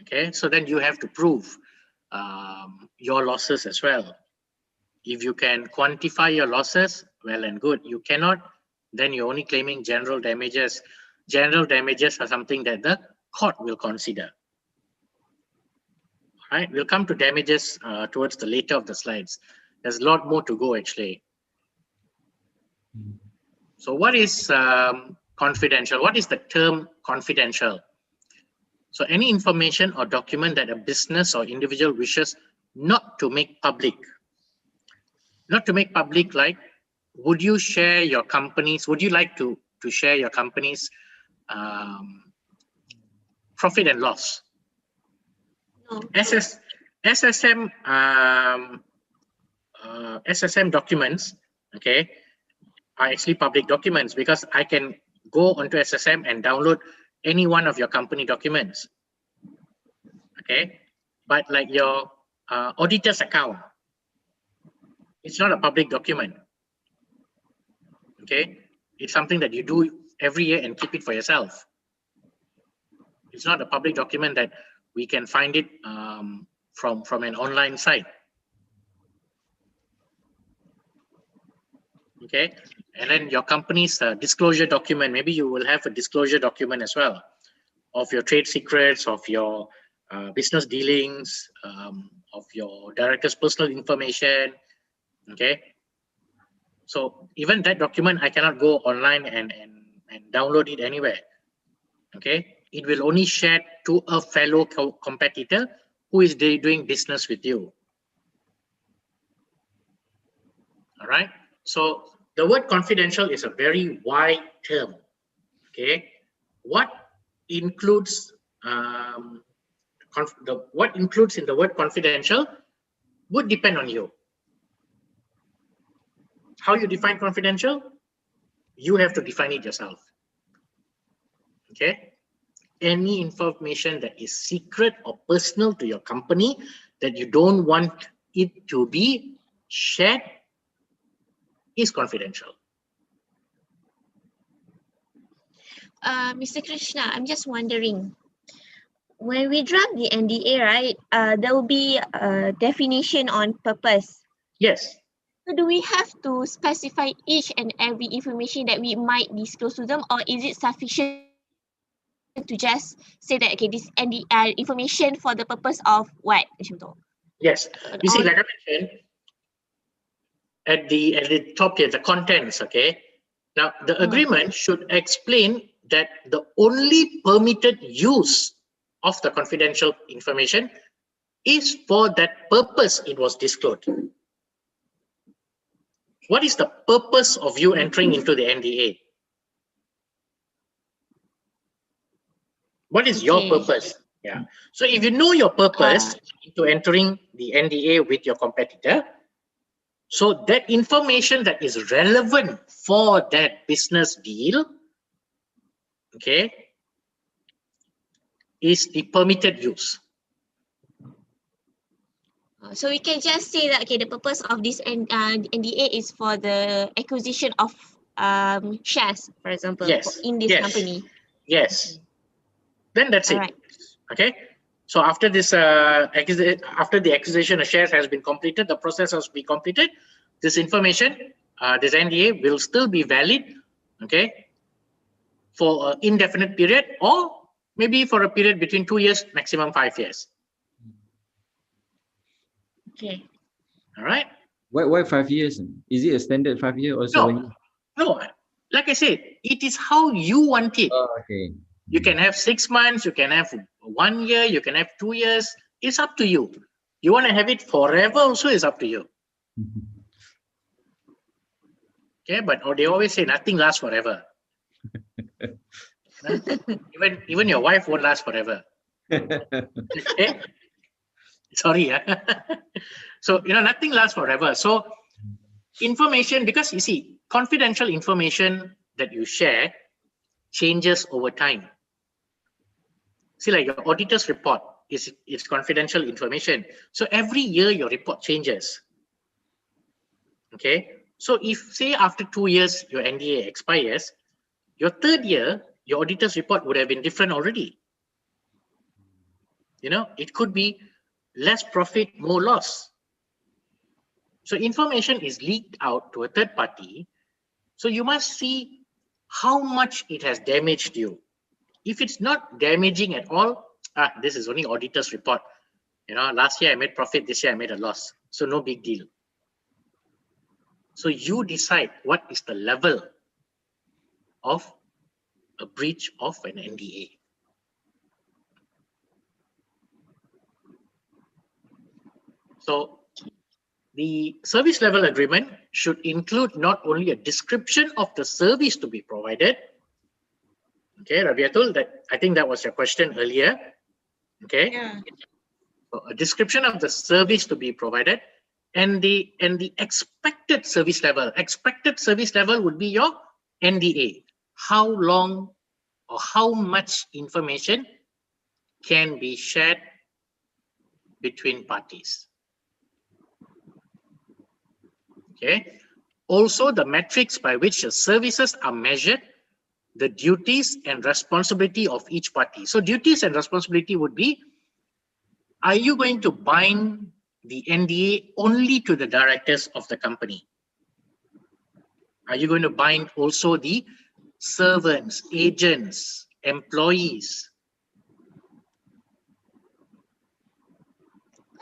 Okay, so then you have to prove your losses as well. If you can quantify your losses, well and good. You cannot, then you're only claiming general damages. General damages are something that the court will consider. All right, we'll come to damages towards the later of the slides. There's a lot more to go actually. So what is confidential? What is the term confidential? So any information or document that a business or individual wishes not to make public. Not to make public, like, would you share your company's, would you like to share your company's profit and loss? No. SSM documents, okay, are actually public documents because I can go onto SSM and download any one of your company documents, okay? But like your auditor's account, it's not a public document, okay? It's something that you do every year and keep it for yourself. It's not a public document that we can find it from an online site. Okay, and then your company's disclosure document, maybe you will have a disclosure document as well of your trade secrets, of your business dealings, of your director's personal information. Okay, so even that document, I cannot go online and download it anywhere. Okay, it will only share to a fellow competitor who is doing business with you. All right, so the word confidential is a very wide term. Okay, what includes what includes in the word confidential would depend on you. How you define confidential, you have to define it yourself. Okay, any information that is secret or personal to your company that you don't want it to be shared is confidential. Mr. Krishna, I'm just wondering, when we draft the NDA, right, there will be a definition on purpose. Yes. So do we have to specify each and every information that we might disclose to them, or is it sufficient to just say that, okay, this information for the purpose of what? Yes. You see, like I mentioned, at the top here, the contents, okay? Now, the agreement should explain that the only permitted use of the confidential information is for that purpose it was disclosed. What is the purpose of you entering into the NDA? What is your purpose? Yeah. So if you know your purpose into entering the NDA with your competitor, so that information that is relevant for that business deal, okay, is the permitted use. So we can just say that, okay, the purpose of this NDA is for the acquisition of shares, for example, in this company. Yes. Then that's it. Right. Okay. So after this, after the acquisition of shares has been completed, the process has been completed. This information, this NDA will still be valid, okay, for an indefinite period, or maybe for a period between 2 years, maximum 5 years. Okay. All right. Why 5 years? Is it a standard 5 year or 7 years? No. Like I said, it is how you want it. Oh, okay. You can have 6 months, you can have 1 year, you can have 2 years. It's up to you. You want to have it forever also, it's up to you. Okay, but they always say nothing lasts forever. even your wife won't last forever. Okay? Sorry. So, nothing lasts forever. So information, because you see, confidential information that you share changes over time. See, like your auditor's report it's confidential information. So every year your report changes. Okay. So if say after 2 years your NDA expires, your 3rd year, your auditor's report would have been different already. it could be less profit, more loss. So information is leaked out to a third party. So you must see how much it has damaged you. If it's not damaging at all, this is only auditor's report. Last year I made profit, this year I made a loss. So no big deal. So you decide what is the level of a breach of an NDA. So the service level agreement should include not only a description of the service to be provided. Okay, Rabiatul, I think that was your question earlier. Okay. Yeah. So a description of the service to be provided and the expected service level. Expected service level would be your NDA. How long or how much information can be shared between parties. Okay. Also, the metrics by which the services are measured, the duties and responsibility of each party. So duties and responsibility would be, are you going to bind the NDA only to the directors of the company? Are you going to bind also the servants, agents, employees?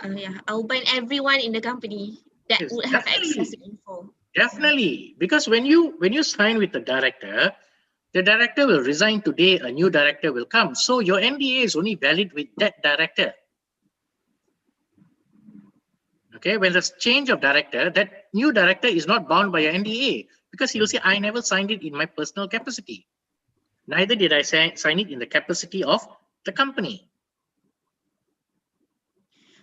Yeah, I'll bind everyone in the company that Yes, would have definitely. access to info. Definitely, because when you sign with the director will resign today, a new director will come. So your NDA is only valid with that director. Okay, when there's change of director, that new director is not bound by your NDA because he'll say, I never signed it in my personal capacity. Neither did I sign it in the capacity of the company.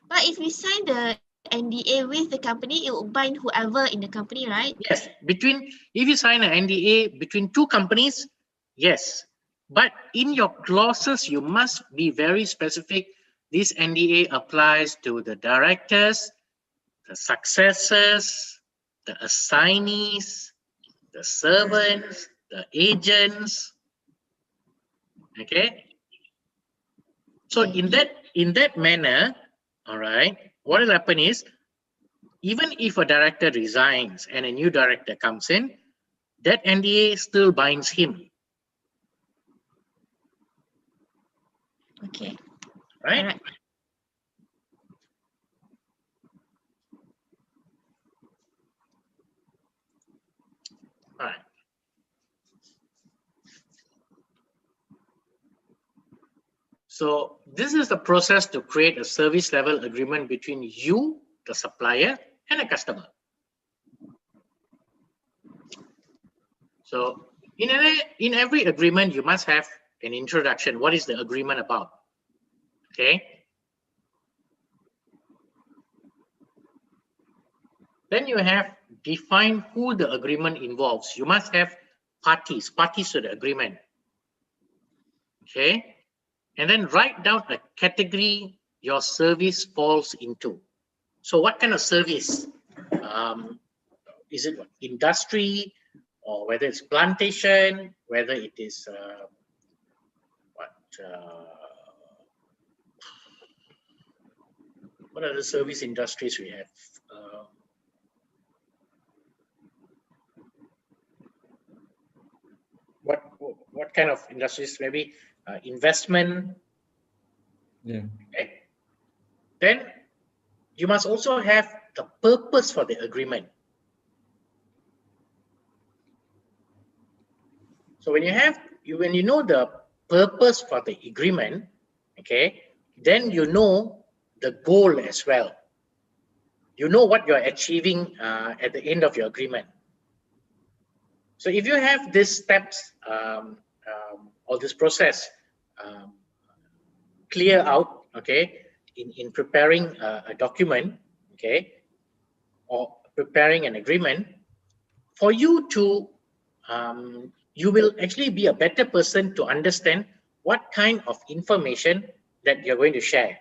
But if we sign the NDA with the company, it will bind whoever in the company, right? Yes, if you sign an NDA between two companies, yes. But in your clauses, you must be very specific. This NDA applies to the directors, the successors, the assignees, the servants, the agents. Okay. So in that manner, all right, what will happen is, even if a director resigns and a new director comes in, that NDA still binds him. Okay. Right? All right. All right. So this is the process to create a service level agreement between you, the supplier, and a customer. So in every agreement, you must have an introduction. What is the agreement about? Okay. Then you have define who the agreement involves. You must have parties to the agreement. Okay. And then write down a category your service falls into. So what kind of service? Is it industry, or whether it's plantation, whether it is what are the service industries we have? What kind of industries? Maybe investment. Yeah. Okay. Then you must also have the purpose for the agreement. So when you know the purpose for the agreement, okay, then you know the goal as well. You know what you're achieving at the end of your agreement. So if you have these steps or this process clear out, okay, in preparing a document, okay, or preparing an agreement, for you to you will actually be a better person to understand what kind of information that you're going to share.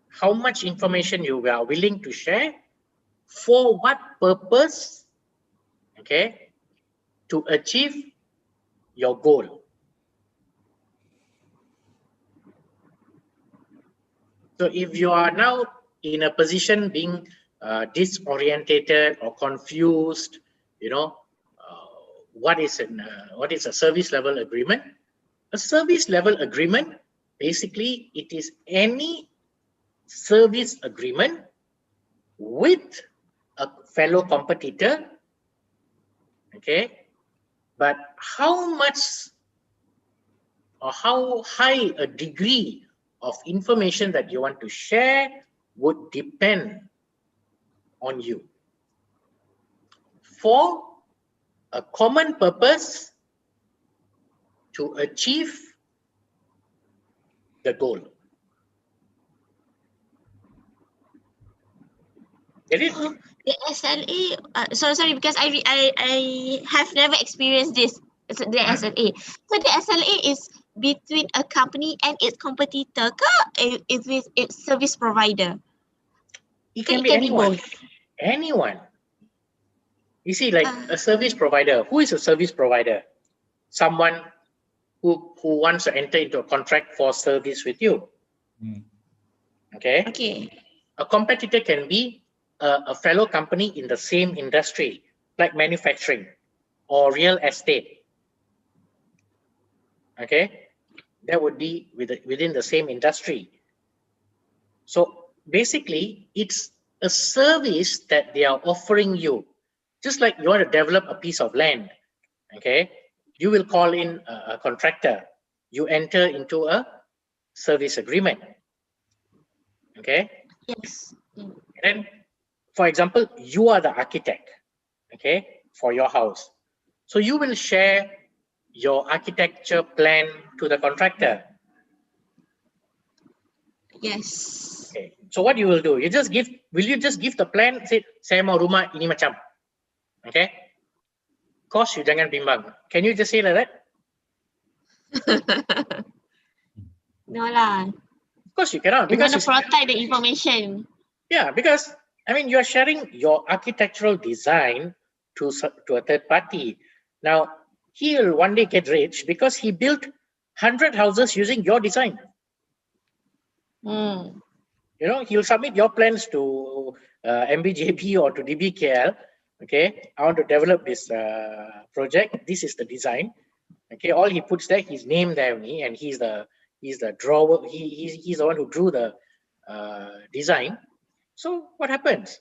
How much information you are willing to share, for what purpose, okay, to achieve your goal. So if you are now in a position being disorientated or confused, what is a service level agreement? A service level agreement, basically, it is any service agreement with a fellow competitor, okay? But how much or how high a degree of information that you want to share would depend on you. For a common purpose to achieve the goal. Get it? The SLA, sorry, because I have never experienced this, the SLA. So the SLA is between a company and its competitor, is with its service provider? It can be anyone. both. Anyone. You see, like a service provider. Who is a service provider? Someone who wants to enter into a contract for service with you. Okay. Okay. A competitor can be a fellow company in the same industry, like manufacturing or real estate. Okay, that would be within the same industry. So basically, it's a service that they are offering you. Just like you want to develop a piece of land, okay, you will call in a contractor. You enter into a service agreement. Okay. Yes. And for example, you are the architect, okay, for your house. So you will share your architecture plan to the contractor. Yes. Okay. So what you will do, will you just give the plan, say, saya mau rumah ini macam, okay? Cost you jangan bimbang. Can you just say like that? No lah. Of course you cannot. You want Because to protect the information. yeah, because I mean, you are sharing your architectural design to a third party. Now, he'll one day get rich because he built 100 houses using your design. He'll submit your plans to MBJP or to DBKL. Okay, I want to develop this project. This is the design. Okay, all he puts there, his name there only, and he's the drawer. He's the one who drew the design. So what happens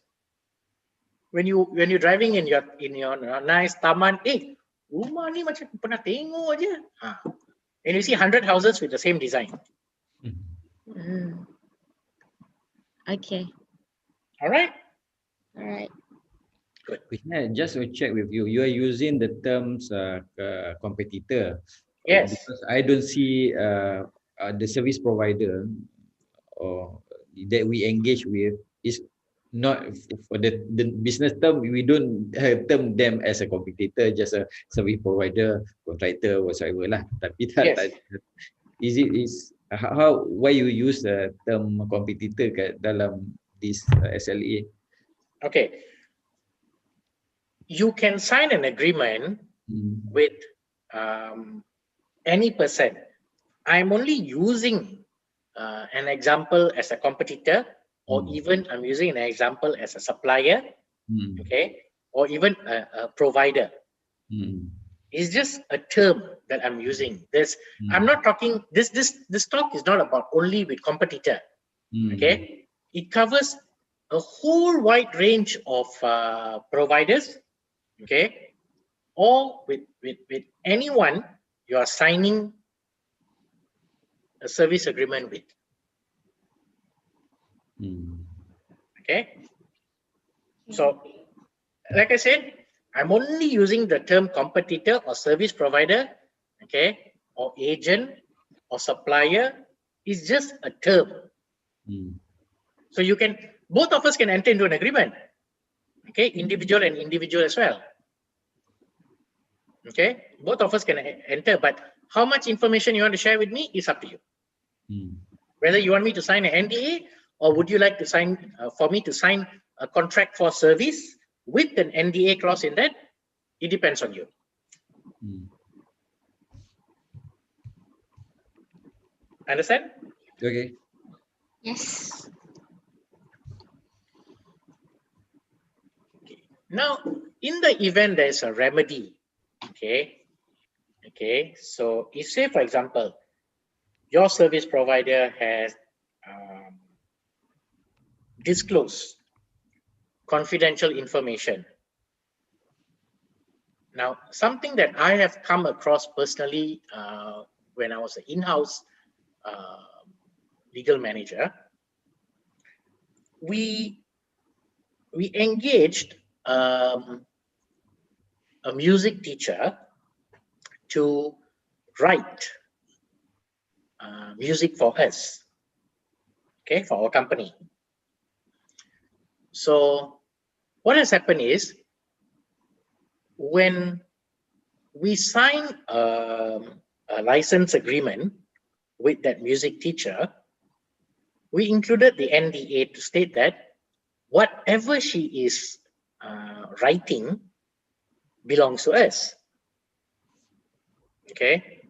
when you're driving in your nice taman? Rumah ni macam pernah tengok aja. And you see 100 houses with the same design. Okay. All right. Good. Just to check with you, you are using the terms competitor. Yes. Because I don't see the service provider or that we engage with is not for the business term. We don't term them as a competitor, just a service provider, contractor, whatsoever lah. Tapi Yes. why you use the term competitor dalam this SLA? Okay. You can sign an agreement with any person. I'm only using an example as a competitor, or even I'm using an example as a supplier, okay, or even a provider. It's just a term that I'm using. I'm not talking. This talk is not about only with competitor. Okay, it covers a whole wide range of providers. Okay, or with anyone you are signing a service agreement with. Okay, so like I said, I'm only using the term competitor or service provider, okay, or agent or supplier. Is just a term. So both of us can enter into an agreement. Okay, individual and individual as well. Okay, both of us can enter, but how much information you want to share with me is up to you. Whether you want me to sign an NDA, or would you like to sign for me to sign a contract for service with an NDA clause in that, it depends on you. Understand? Okay. Yes. Now, in the event there's a remedy, okay, so if say, for example, your service provider has disclosed confidential information. Now, something that I have come across personally when I was an in-house legal manager, we engaged a music teacher to write music for us, okay, for our company. So what has happened is, when we sign a license agreement with that music teacher, we included the NDA to state that whatever she is writing belongs to us. Okay,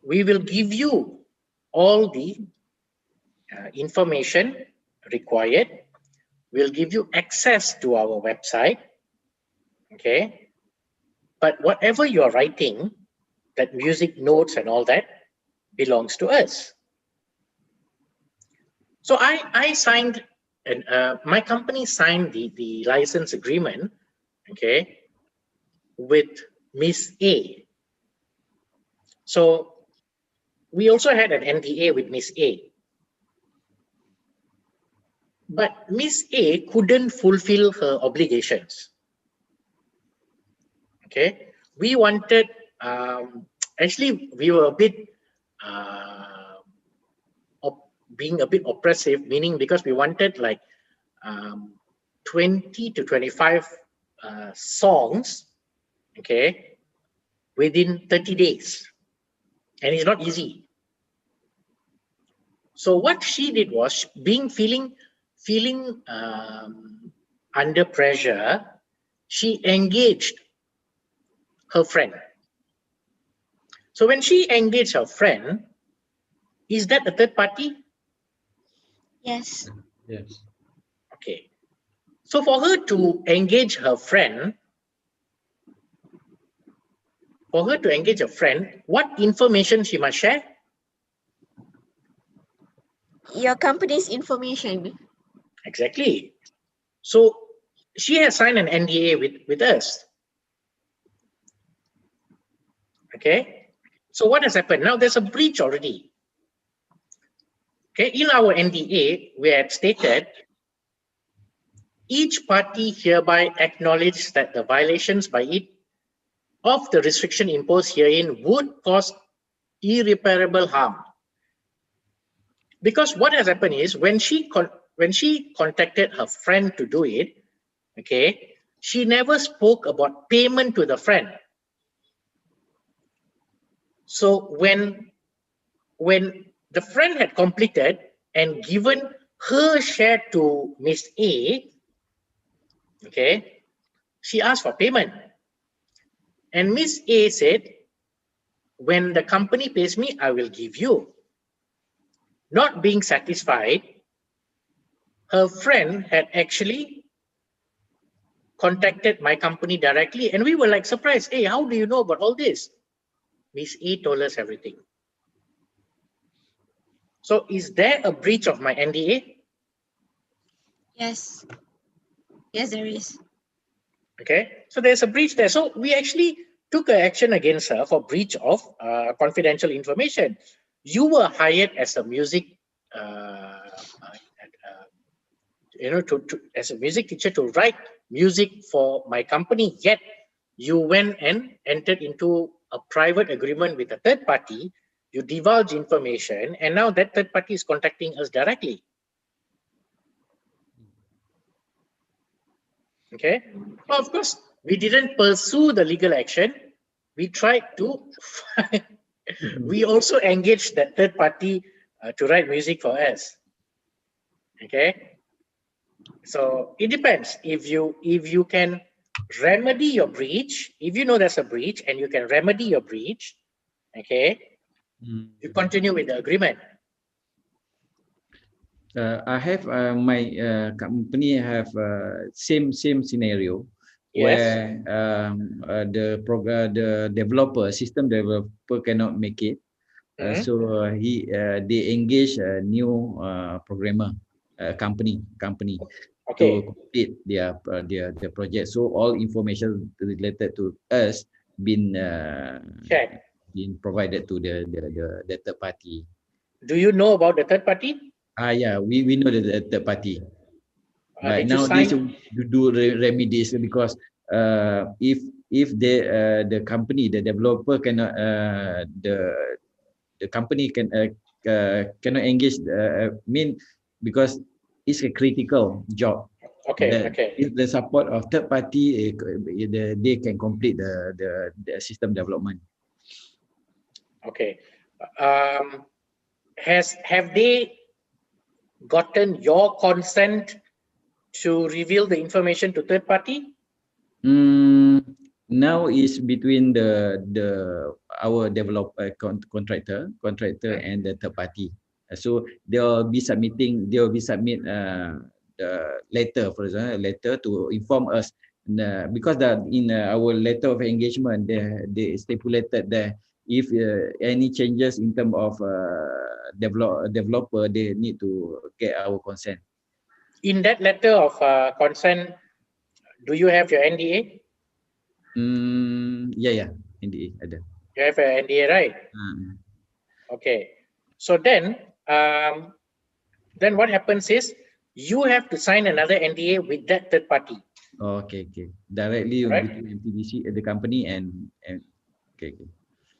we will give you all the information required. We'll give you access to our website. Okay, but whatever you're writing, that music notes and all that, belongs to us. So I signed, and my company signed the license agreement, okay, with Miss A. So we also had an NDA with Miss A. But Miss A couldn't fulfill her obligations. Okay, we wanted, actually, we were a bit being a bit oppressive, meaning because we wanted like 20 to 25 songs, okay, within 30 days. And it's not easy. So what she did was, feeling under pressure, she engaged her friend. So when she engaged her friend, is that a third party? Yes. Yes. Okay. So for her to engage her friend, what information she must share? Your company's information. Exactly. So she has signed an NDA with us. Okay. So what has happened? Now there's a breach already. Okay. In our NDA, we had stated, each party hereby acknowledges that the violations by it of the restriction imposed herein would cause irreparable harm. Because what has happened is, when she contacted her friend to do it, okay, she never spoke about payment to the friend. So when the friend had completed and given her share to Miss A, okay, she asked for payment. And Miss A said, when the company pays me, I will give you. Not being satisfied, her friend had actually contacted my company directly, and we were like surprised. Hey, how do you know about all this? Miss A told us everything. So is there a breach of my NDA? Yes. Yes, there is. Okay, so there's a breach there. So we actually took an action against her for breach of confidential information. You were hired as a music, as a music teacher to write music for my company, yet you went and entered into a private agreement with a third party. You divulge information, and now that third party is contacting us directly. Okay, well, of course, we didn't pursue the legal action. We tried to, we also engaged that third party to write music for us. Okay, so it depends. If you can remedy your breach, if you know there's a breach and you can remedy your breach, okay, you continue with the agreement. I have my company have same scenario Yes. where the developer system developer cannot make it. So they engage a new programmer company to Okay. complete their project. So all information related to us been Check. been provided to the third party. Do you know about the third party? Yeah, we know the third party, but Did you nowadays sign? to do remedies because if the company, the developer cannot the company cannot engage mean because it's a critical job Okay. that Okay. if the support of third party they can complete the system development. Okay. Um, have they gotten your consent to reveal the information to third party? Now is between the our developer contractor and the third party. So they'll be submit the letter, for example, a letter to inform us. Because in our letter of engagement, they stipulated that if any changes in terms of developer, they need to get our consent. In that letter of consent, do you have your NDA? Yeah, indeed, ada. You have an NDA, right? Okay. So then what happens is you have to sign another NDA with that third party. Okay. Directly Right? between MTBC, the company, and okay.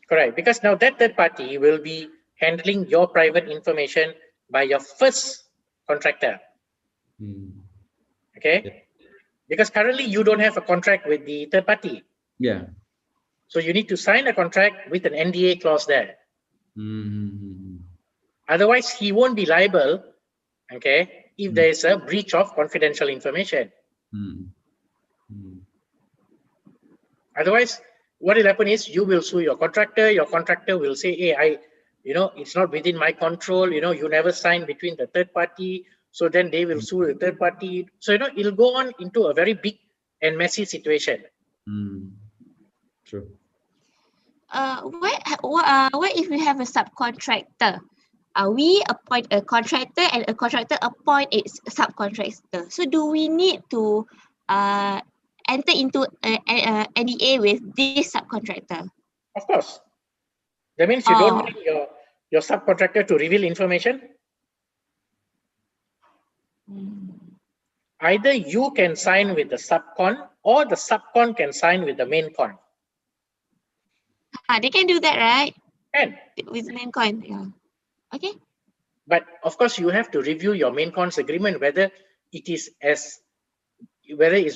Correct. Because now that third party will be handling your private information by your first contractor. Okay. Yeah. Because currently you don't have a contract with the third party. Yeah. So you need to sign a contract with an NDA clause there. Otherwise, he won't be liable, okay, if there is a breach of confidential information. Otherwise, what will happen is you will sue your contractor will say, hey, it's not within my control, you never signed between the third party. So then they will sue the third party. So, it'll go on into a very big and messy situation. True. What if we have a subcontractor? We appoint a contractor and a contractor appoint its subcontractor. So do we need to enter into a NDA with this subcontractor? Of course. That means you don't want your subcontractor to reveal information. Either you can sign with the subcon or the subcon can sign with the main con. They can do that, right? Can. With main con, yeah. Okay. But of course, you have to review your main con's agreement whether it's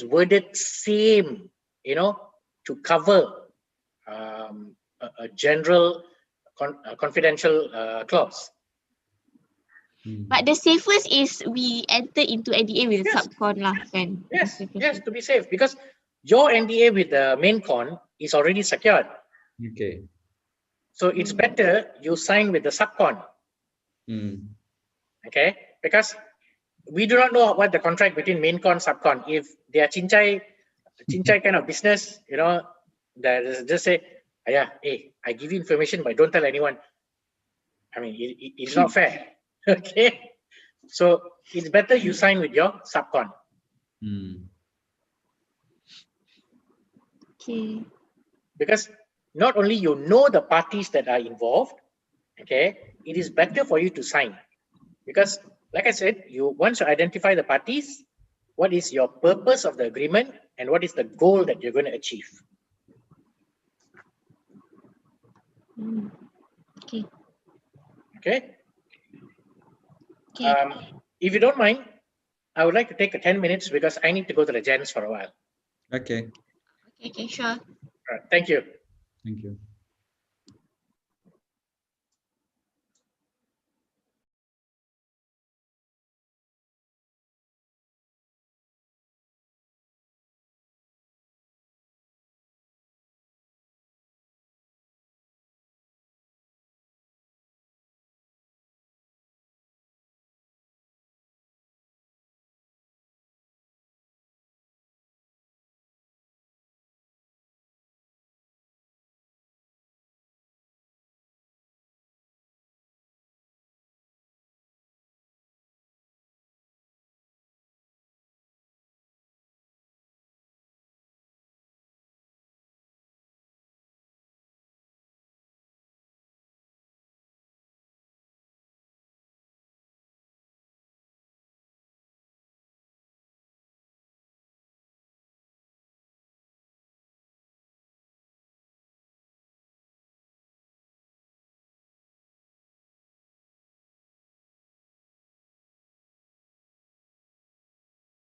worded same, to cover a general confidential clause. But the safest is we enter into NDA with the subcon lah, kan? Yes, to be safe, because your NDA with the main con is already secured. Okay. So it's better you sign with the subcon. Okay, because we do not know what the contract between main con subcon. If they are chincai kind of business, that just say, hey, I give you information, but don't tell anyone. I mean, it's not fair. Okay, so it's better you sign with your subcon. Okay. Because not only you know the parties that are involved, okay, it is better for you to sign. Because like I said, once you identify the parties, what is your purpose of the agreement and what is the goal that you're going to achieve. Okay. Okay. If you don't mind, I would like to take 10 minutes because I need to go to the gents for a while. Okay. Okay, sure. All right, thank you. Thank you.